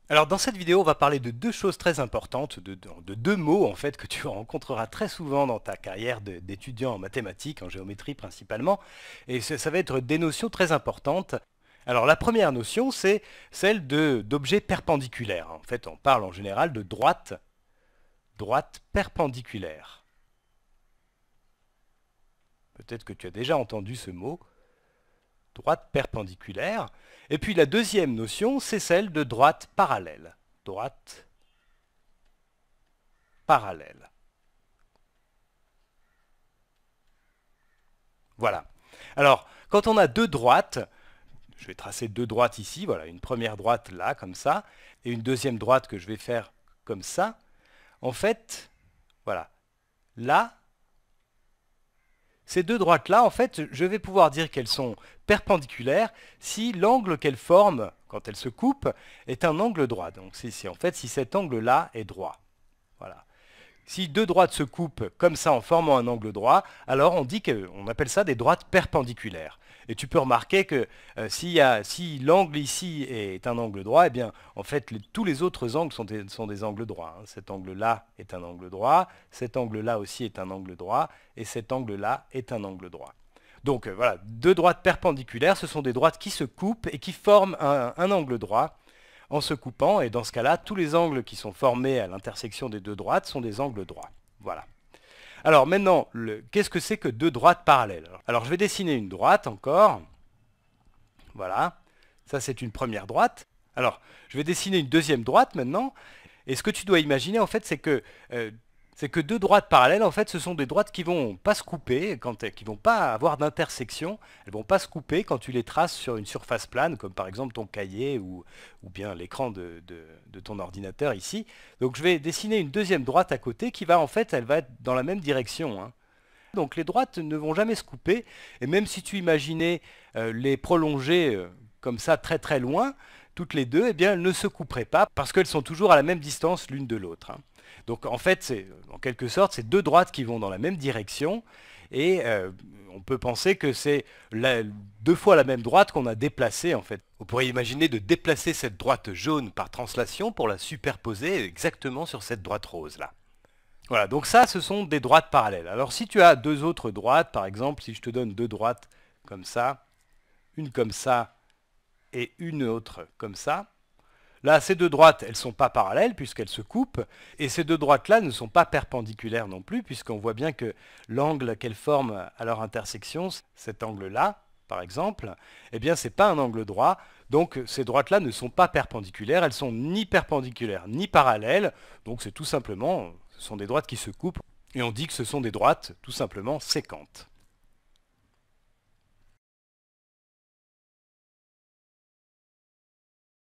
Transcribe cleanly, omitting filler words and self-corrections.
Alors dans cette vidéo, on va parler de deux choses très importantes, de deux mots en fait que tu rencontreras très souvent dans ta carrière d'étudiant en mathématiques, en géométrie principalement, et ça va être des notions très importantes. Alors la première notion, c'est celle d'objets perpendiculaires. En fait, on parle en général de droite perpendiculaire. Peut-être que tu as déjà entendu ce mot, droite perpendiculaire. Et puis la deuxième notion, c'est celle de droite parallèle. Droite parallèle. Voilà. Alors, quand on a deux droites, je vais tracer deux droites ici, voilà, une première droite là, comme ça, et une deuxième droite que je vais faire comme ça. En fait, voilà, là, ces deux droites-là, en fait, je vais pouvoir dire qu'elles sont perpendiculaires si l'angle qu'elles forment, quand elles se coupent, est un angle droit. Donc, en fait, si cet angle-là est droit. Voilà. Si deux droites se coupent comme ça en formant un angle droit, alors on appelle ça des droites perpendiculaires. Et tu peux remarquer que si l'angle ici est un angle droit, eh bien, en fait, tous les autres angles sont des angles droits. Hein. Cet angle-là est un angle droit, cet angle-là aussi est un angle droit, et cet angle-là est un angle droit. Donc voilà, deux droites perpendiculaires, ce sont des droites qui se coupent et qui forment un angle droit en se coupant, et dans ce cas-là, tous les angles qui sont formés à l'intersection des deux droites sont des angles droits. Voilà. Alors maintenant, qu'est-ce que c'est que deux droites parallèles? Alors je vais dessiner une droite encore. Voilà. Ça c'est une première droite. Alors, je vais dessiner une deuxième droite maintenant. Et ce que tu dois imaginer, en fait, c'est que deux droites parallèles, en fait, ce sont des droites qui vont pas se couper, qui vont pas avoir d'intersection. Elles vont pas se couper quand tu les traces sur une surface plane, comme par exemple ton cahier ou bien l'écran de ton ordinateur ici. Donc, je vais dessiner une deuxième droite à côté qui va, en fait, elle va être dans la même direction. Hein. Donc, les droites ne vont jamais se couper. Et même si tu imaginais les prolonger comme ça très très loin, toutes les deux, eh bien, elles ne se couperaient pas parce qu'elles sont toujours à la même distance l'une de l'autre. Hein. Donc en fait, c'est en quelque sorte, c'est deux droites qui vont dans la même direction et on peut penser que c'est deux fois la même droite qu'on a déplacée en fait. Vous pourriez imaginer de déplacer cette droite jaune par translation pour la superposer exactement sur cette droite rose là. Voilà, donc ça, ce sont des droites parallèles. Alors si tu as deux autres droites, par exemple, si je te donne deux droites comme ça, une comme ça et une autre comme ça, là, ces deux droites, elles ne sont pas parallèles puisqu'elles se coupent, et ces deux droites-là ne sont pas perpendiculaires non plus, puisqu'on voit bien que l'angle qu'elles forment à leur intersection, cet angle-là, par exemple, eh bien, ce n'est pas un angle droit, donc ces droites-là ne sont pas perpendiculaires, elles sont ni perpendiculaires ni parallèles, donc c'est tout simplement, ce sont des droites qui se coupent, et on dit que ce sont des droites tout simplement sécantes.